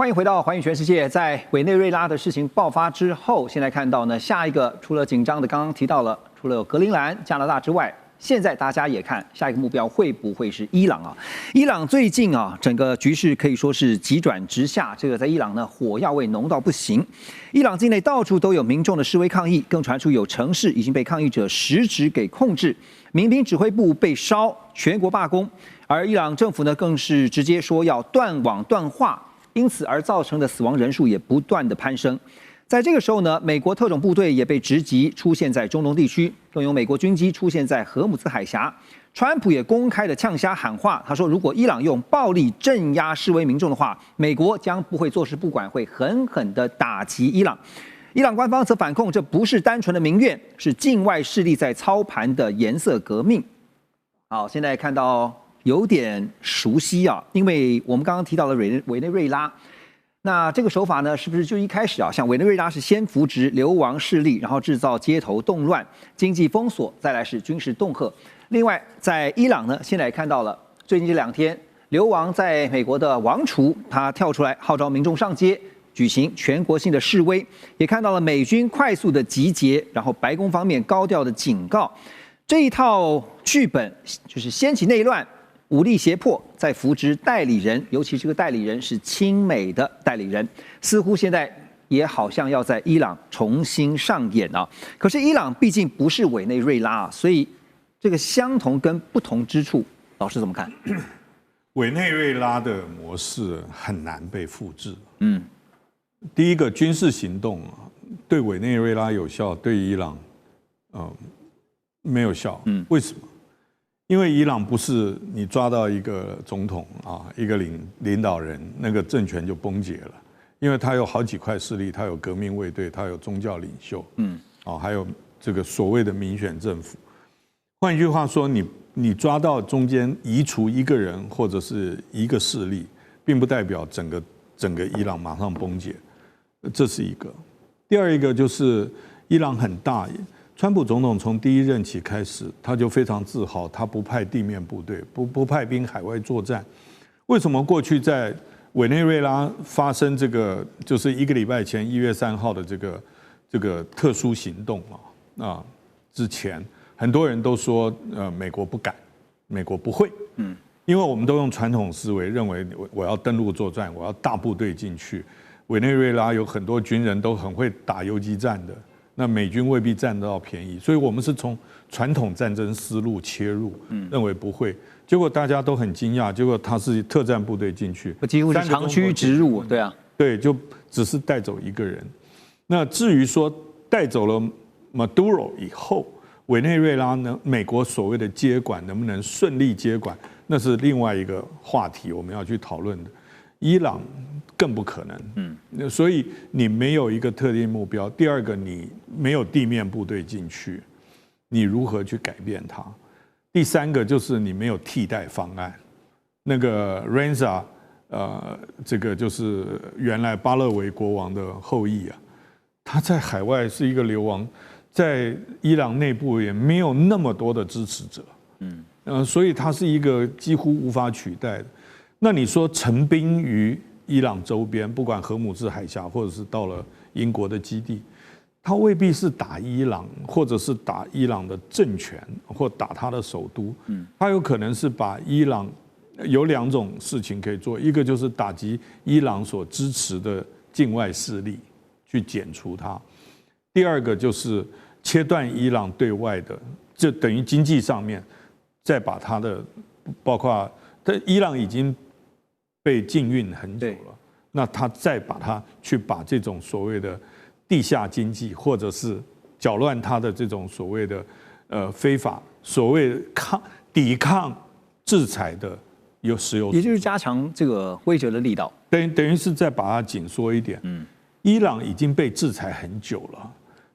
欢迎回到《寰宇全世界》。在委内瑞拉的事情爆发之后，现在看到呢，下一个除了紧张的刚刚提到了，除了有格陵兰、加拿大之外，现在大家也看下一个目标会不会是伊朗啊？伊朗最近啊，整个局势可以说是急转直下。这个在伊朗呢，火药味浓到不行。伊朗境内到处都有民众的示威抗议，更传出有城市已经被抗议者实质给控制，民兵指挥部被烧，全国罢工。而伊朗政府呢，更是直接说要断网断话。因此而造成的死亡人数也不断的攀升。在这个时候呢，美国特种部队也被直击出现在中东地区，更有美国军机出现在荷姆兹海峡。川普也公开的呛瞎喊话，他说如果伊朗用暴力镇压示威民众的话，美国将不会坐视不管，会狠狠的打击伊朗。伊朗官方则反控这不是单纯的民怨，是境外势力在操盘的颜色革命。好，现在看到有点熟悉啊，因为我们刚刚提到了委内瑞拉，那这个手法呢，是不是就一开始啊，像委内瑞拉是先扶植流亡势力，然后制造街头动乱、经济封锁，再来是军事恫吓。另外，在伊朗呢，现在也看到了最近这2天，流亡在美国的王储他跳出来号召民众上街，举行全国性的示威，也看到了美军快速的集结，然后白宫方面高调的警告，这一套剧本就是掀起内乱。武力胁迫，再扶植代理人，尤其这个代理人是亲美的代理人，似乎现在也好像要在伊朗重新上演啊。可是伊朗毕竟不是委内瑞拉，所以这个相同跟不同之处，老师怎么看？委内瑞拉的模式很难被复制。第一个军事行动对委内瑞拉有效，对伊朗没有效。为什么？因为伊朗不是你抓到一个总统一个领导人，那个政权就崩解了，因为他有好几块势力，他有革命卫队，他有宗教领袖，还有这个所谓的民选政府。换句话说，你抓到中间移除一个人或者是一个势力，并不代表整个伊朗马上崩解，这是一个。第二一个就是伊朗很大。川普总统从第1任期开始，他就非常自豪，他不派地面部队，不派兵海外作战。为什么过去在委内瑞拉发生这个，就是1个礼拜前1月3号的这个特殊行动之前，很多人都说美国不敢，美国不会，因为我们都用传统思维认为我要登陆作战，我要大部队进去。委内瑞拉有很多军人都很会打游击战的。那美军未必占得到便宜，所以我们是从传统战争思路切入，认为不会。结果大家都很惊讶，结果他是特战部队进去，几乎是长驱直入，对啊，对，就只是带走一个人。那至于说带走了 Maduro 以后，委内瑞拉呢，美国所谓的接管能不能顺利接管，那是另外一个话题，我们要去讨论的。伊朗更不可能，所以你没有一个特定目标。第二个，你没有地面部队进去，你如何去改变它？第三个就是你没有替代方案。那个 Reza，这个就是原来巴勒维国王的后裔啊，他在海外是一个流亡，在伊朗内部也没有那么多的支持者，所以他是一个几乎无法取代的。那你说陈兵于伊朗周边，不管荷姆兹海峡，或者是到了英国的基地，他未必是打伊朗，或者是打伊朗的政权，或打他的首都。他有可能是把伊朗有2种事情可以做，一个就是打击伊朗所支持的境外势力，去剪除它；第二个就是切断伊朗对外的，就等于经济上面，再把它的包括伊朗已经被禁运很久了，那他再把这种所谓的地下经济，或者是搅乱他的这种所谓的非法所谓抵抗制裁的石油，也就是加强这个威慑的力道，等于是再把它紧缩一点。伊朗已经被制裁很久了。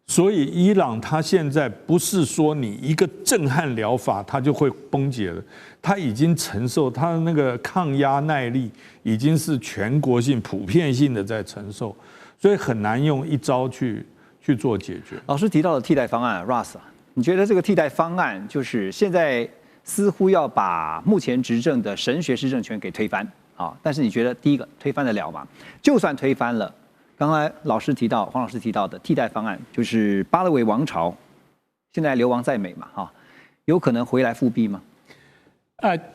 所以伊朗它现在不是说你一个震撼疗法它就会崩解了，它已经承受它的那个抗压耐力已经是全国性普遍性的在承受，所以很难用一招去做解决。老师提到的替代方案 ，Russ， 你觉得这个替代方案就是现在似乎要把目前执政的神学施政权给推翻？啊，但是你觉得第一个推翻得了吗？就算推翻了，刚才黄老师提到的替代方案，就是巴勒维王朝现在流亡在美嘛，哈，有可能回来复辟吗？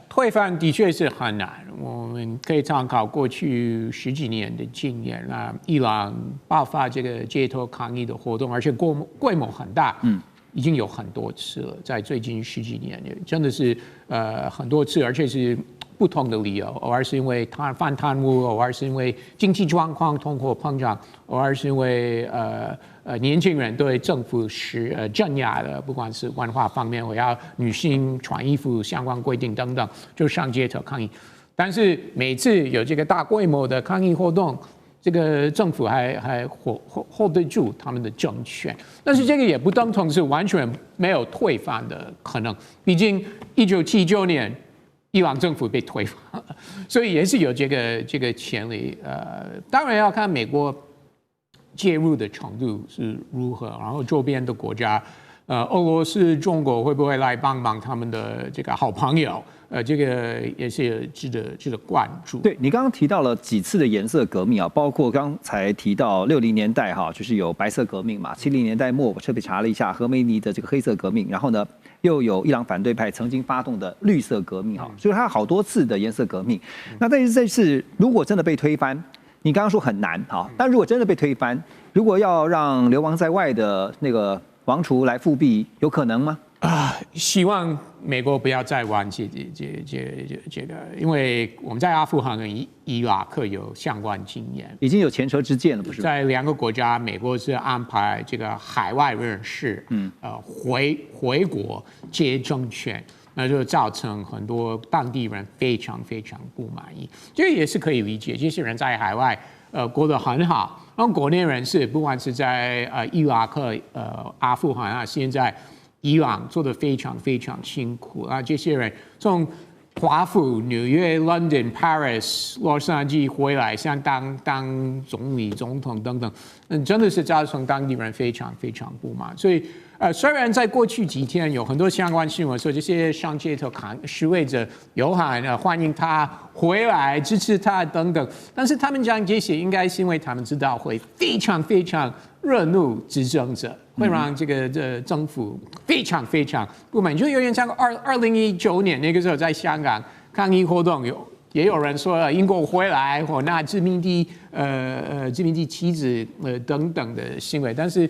推翻的确是很难。我们可以参考过去10几年的经验啊，伊朗爆发这个街头抗议的活动，而且规模很大，已经有很多次了，在最近10几年，真的是很多次，而且是不同的理由，偶尔是因为反贪污，偶尔是因为经济状况、通货膨胀，偶尔是因为年轻人对政府是镇压的，不管是文化方面，我要女性穿衣服相关规定等等，就上街头抗议。但是每次有这个大规模的抗议活动，这个政府还hold得住他们的政权，但是这个也不等同是完全没有推翻的可能。毕竟1979年伊朗政府被推翻了，所以也是有这个潜力。当然要看美国介入的程度是如何，然后周边的国家，俄罗斯、中国会不会来帮忙他们的这个好朋友？这个也是值得关注。对，你刚刚提到了几次的颜色革命啊，包括刚才提到60年代哈，就是有白色革命嘛，70年代末我特别查了一下荷梅尼的这个黑色革命，然后呢又有伊朗反对派曾经发动的绿色革命哈，所以它有好多次的颜色革命。那但是这次如果真的被推翻，你刚刚说很难哈，但如果真的被推翻，如果要让流亡在外的那个王储来复辟，有可能吗？希望美国不要再玩这个，因为我们在阿富汗跟伊拉克有相关经验，已经有前车之鉴了，不是？在2个国家，美国是安排这个海外人士，回国接政权，那就造成很多当地人非常非常不满意，这个也是可以理解。这些人在海外过得很好，然后国内人士不管是在伊拉克、阿富汗啊，现在伊朗做得非常非常辛苦啊！这些人从华府、纽约、London、Paris、洛杉矶回来，想当总理、总统等等，真的是造成当地人非常非常不满。所以，虽然在过去几天有很多相关新闻说这些上街头示威者有喊欢迎他回来、支持他等等，但是他们讲这些应该是因为他们知道会非常非常惹怒执政者。会让这个政府非常非常不满，就有点像2019年那个时候在香港抗议活动，也有人说英国回来或拿殖民地旗帜等等的行为，但是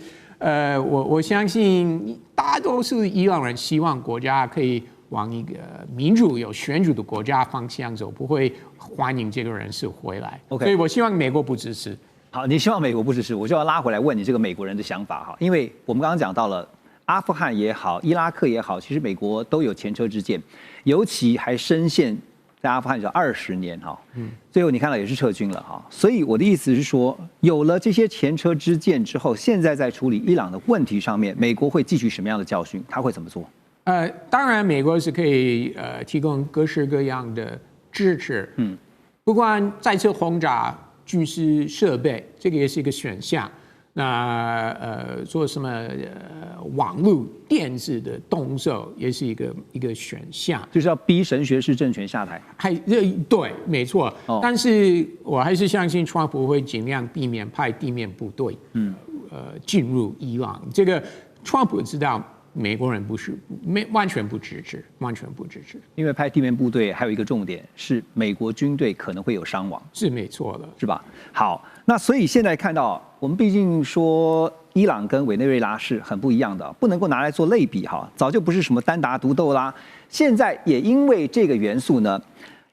我相信大多数伊朗人希望国家可以往一个民主有选举的国家方向走，不会欢迎这个人士回来。Okay. 所以我希望美国不支持。好，你希望美国不支持，我就要拉回来问你这个美国人的想法哈，因为我们刚刚讲到了阿富汗也好，伊拉克也好，其实美国都有前车之鉴，尤其还深陷在阿富汗有20年哈，最后你看到也是撤军了哈，所以我的意思是说，有了这些前车之鉴之后，现在在处理伊朗的问题上面，美国会汲取什么样的教训？他会怎么做？当然，美国是可以提供各式各样的支持，不管再次轰炸军事设备，这个也是一个选项。那做什么网络电子的动作也是一个选项，就是要逼神学式政权下台。对，没错。但是我还是相信川普会尽量避免派地面部队，进入伊朗。这个川普知道。美国人完全不支持，完全不支持。因为派地面部队还有一个重点是，美国军队可能会有伤亡，是没错的，是吧？好，那所以现在看到，我们毕竟说伊朗跟委内瑞拉是很不一样的，不能够拿来做类比哈。早就不是什么单打独斗啦，现在也因为这个元素呢，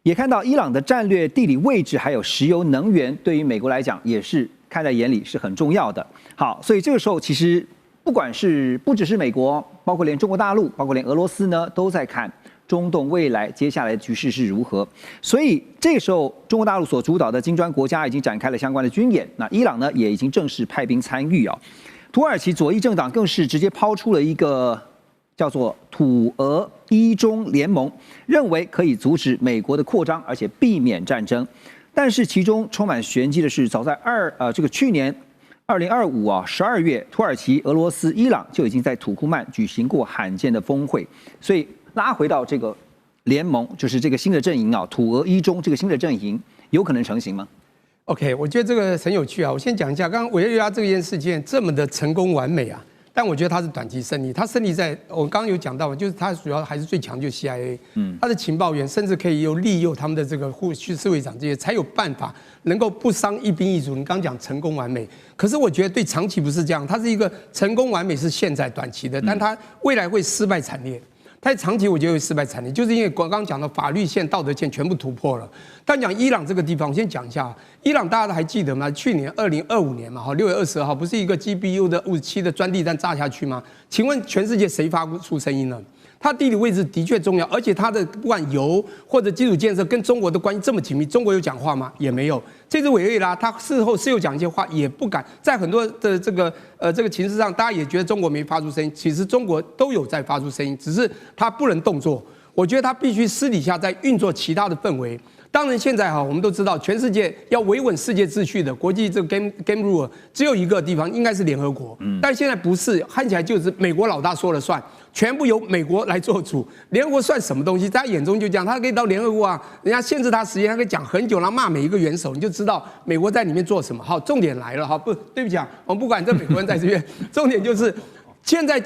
也看到伊朗的战略地理位置还有石油能源，对于美国来讲也是看在眼里，是很重要的。好，所以这个时候其实。不只是美国，包括连中国大陆，包括连俄罗斯呢，都在看中东未来接下来的局势是如何。所以这个时候，中国大陆所主导的金砖国家已经展开了相关的军演。那伊朗呢，也已经正式派兵参与啊。土耳其左翼政党更是直接抛出了一个叫做土俄伊中联盟，认为可以阻止美国的扩张，而且避免战争。但是其中充满玄机的是，早在去年。2025 12月，土耳其、俄罗斯、伊朗就已经在土库曼举行过罕见的峰会，所以拉回到这个联盟，就是这个新的阵营啊，土俄伊中这个新的阵营，有可能成型吗？ OK， 我觉得这个很有趣啊。我先讲一下，刚刚委内瑞拉这件事件这么的成功完美啊，但我觉得它是短期胜利。它胜利在我刚刚有讲到嘛，就是它主要还是最强就是 CIA，它的情报员甚至可以利诱他们的这个叙事会长这些，才有办法能够不伤一兵一卒。你刚刚讲成功完美，可是我觉得对长期不是这样，它是一个成功完美是现在短期的，但它未来会失败惨烈。它长期我觉得会失败惨烈，就是因为刚刚讲的法律线、道德线全部突破了。但讲伊朗这个地方，我先讲一下，伊朗大家都还记得吗？去年2025年嘛，6月20号不是一个 GBU 的57的钻地弹炸下去吗？请问全世界谁发出声音呢？它地理位置的确重要，而且它的不管油或者基础建设跟中国的关系这么紧密，中国有讲话吗？也没有。这次委内瑞拉，他事后是有讲一些话，也不敢在很多的这个情势上，大家也觉得中国没发出声音，其实中国都有在发出声音，只是他不能动作。我觉得他必须私底下在运作其他的氛围。当然，现在我们都知道，全世界要维稳世界秩序的国际这个 game rule 只有一个地方，应该是联合国。但现在不是，看起来就是美国老大说了算，全部由美国来做主。联合国算什么东西？在他眼中就这样，他可以到联合国啊，人家限制他时间，他可以讲很久，然后骂每一个元首，你就知道美国在里面做什么。好，重点来了，不对不起啊，我们不管这美国人在这边，重点就是现在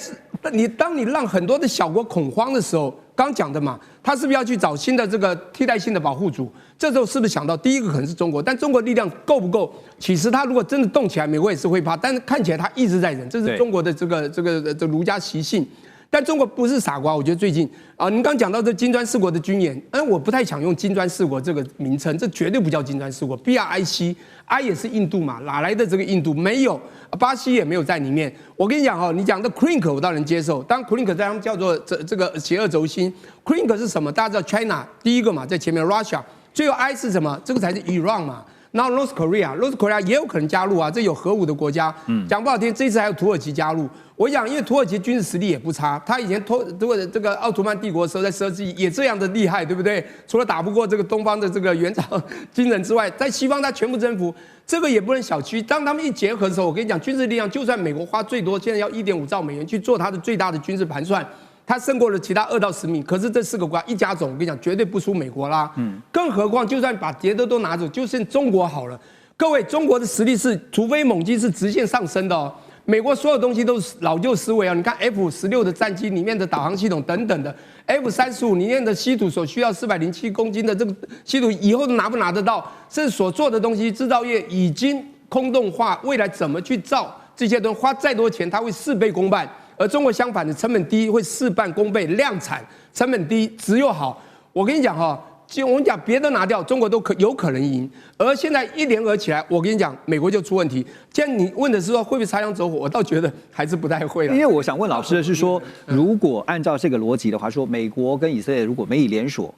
当你让很多的小国恐慌的时候。刚讲的嘛，他是不是要去找新的这个替代性的保护主？这时候是不是想到第一个可能是中国？但中国力量够不够？其实他如果真的动起来，美国也是会怕。但是看起来他一直在忍，这是中国的这个儒家习性。但中国不是傻瓜，我觉得最近啊，您刚讲到这金砖四国的军演，我不太想用金砖四国这个名称，这绝对不叫金砖四国 ，BRIC，I 也是印度嘛，哪来的这个印度？没有，巴西也没有在里面。我跟你讲你讲的 Crink 我倒能接受，当然 Crink 在他们叫做这个邪恶轴心 ，Crink 是什么？大家知道 China 第一个嘛，在前面 Russia， 最后 I 是什么？这个才是 Iran 嘛。然后 North Korea 也有可能加入啊，这有核武的国家。讲不好听，这次还有土耳其加入。我讲，因为土耳其军事实力也不差，他以前这个奥图曼帝国的时候，在12世纪也这样的厉害，对不对？除了打不过这个东方的这个元朝军人之外，在西方他全部征服，这个也不能小觑。当他们一结合的时候，我跟你讲，军事力量就算美国花最多，现在要1.5兆美元去做它的最大的军事盘算。它胜过了其他2到10名，可是这4个国家一加总，我跟你讲，绝对不输美国啦。更何况就算把别的都拿走，就剩中国好了。各位，中国的实力是突飞猛进，是直线上升的哦。美国所有东西都是老旧思维啊！你看 F-16的战机里面的导航系统等等的 ，F-35里面的稀土所需要407公斤的这个稀土，以后拿不拿得到？是所做的东西，制造业已经空洞化，未来怎么去造这些东西，花再多钱，它会事倍功半。而中国相反的，成本低，会事半功倍，量产，成本低，质又好。我跟你讲我们讲别的拿掉，中国都有可能赢。而现在一联合起来，我跟你讲，美国就出问题。既然你问的是说会不会擦枪走火，我倒觉得还是不太会了。因为我想问老师的是说，如果按照这个逻辑的话，说美国跟以色列如果没以联手，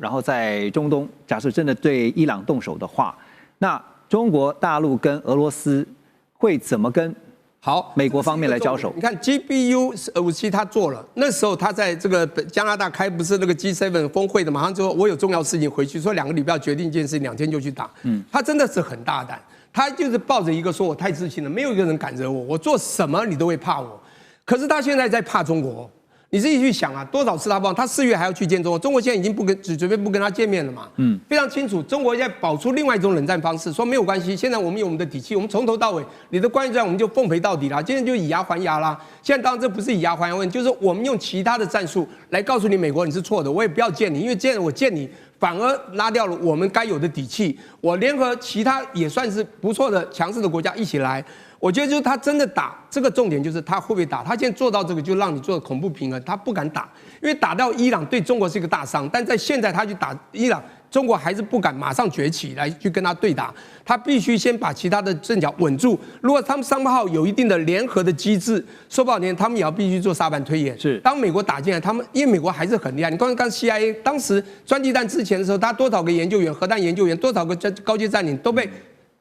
然后在中东假设真的对伊朗动手的话，那中国大陆跟俄罗斯会怎么跟？好，美国方面来交手。你看 GBU 57他做了，那时候他在这个加拿大开不是那个 G7 峰会的，马上就说我有重要事情回去，说2个礼拜要决定一件事情，2天就去打。他真的是很大胆，他就是抱着一个说我太自信了，没有一个人敢惹我，我做什么你都会怕我。可是他现在在怕中国。你自己去想啊，多少次他他4月还要去见中国，中国现在已经准备不跟他见面了嘛。非常清楚，中国现在保出另外一种冷战方式，说没有关系，现在我们有我们的底气，我们从头到尾，你的关系战我们就奉陪到底啦，今天就以牙还牙啦。现在当然这不是以牙还牙问题，就是我们用其他的战术来告诉你，美国你是错的，我也不要见你，因为既然我见你，反而拉掉了我们该有的底气。我联合其他也算是不错的强势的国家一起来。我觉得就是他真的打，这个重点就是他会不会打。他现在做到这个，就让你做恐怖平衡，他不敢打，因为打到伊朗对中国是一个大伤。但在现在他去打伊朗，中国还是不敢马上崛起来去跟他对打，他必须先把其他的阵脚稳住。如果他们3号有一定的联合的机制，说不好听，他们也要必须做沙盘推演。是，当美国打进来，他们因为美国还是很厉害。你刚 CIA 当时钻地弹之前的时候，他多少个研究员、核弹研究员，多少个高阶占领都被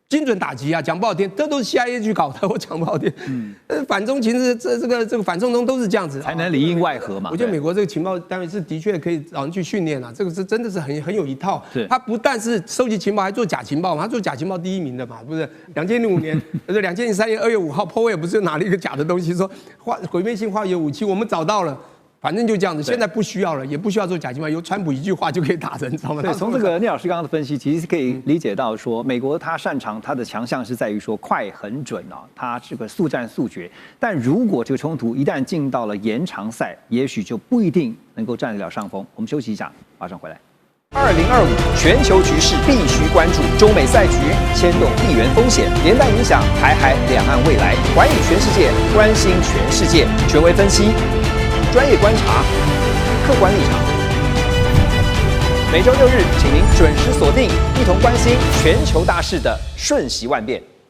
精准打击啊！讲不好听，这都是 CIA 去搞的。我讲不好听，反中情势这个反送中都是这样子，才能里应外合嘛。我觉得美国这个情报单位是的确可以找人去训练啊，这个是真的是很有一套。他不但是收集情报，还做假情报嘛，他做假情报第1名的嘛，不是？2005年，2003年2月5号，Powell 不是拿了一个假的东西，说毁灭性化学武器，我们找到了。反正就这样子，现在不需要了，也不需要做假情报，由川普一句话就可以打人，知道吗？对，从这个聂老师刚刚的分析，其实是可以理解到说，美国它擅长它的强项是在于说快很准啊，它这个速战速决。但如果这个冲突一旦进到了延长赛，也许就不一定能够占得了上风。我们休息一下，马上回来。2025全球局势必须关注，中美赛局牵动地缘风险，连带影响台海两岸未来。环宇全世界，关心全世界，权威分析，专业观察，客观立场。每周6日，请您准时锁定，一同关心全球大事的瞬息万变。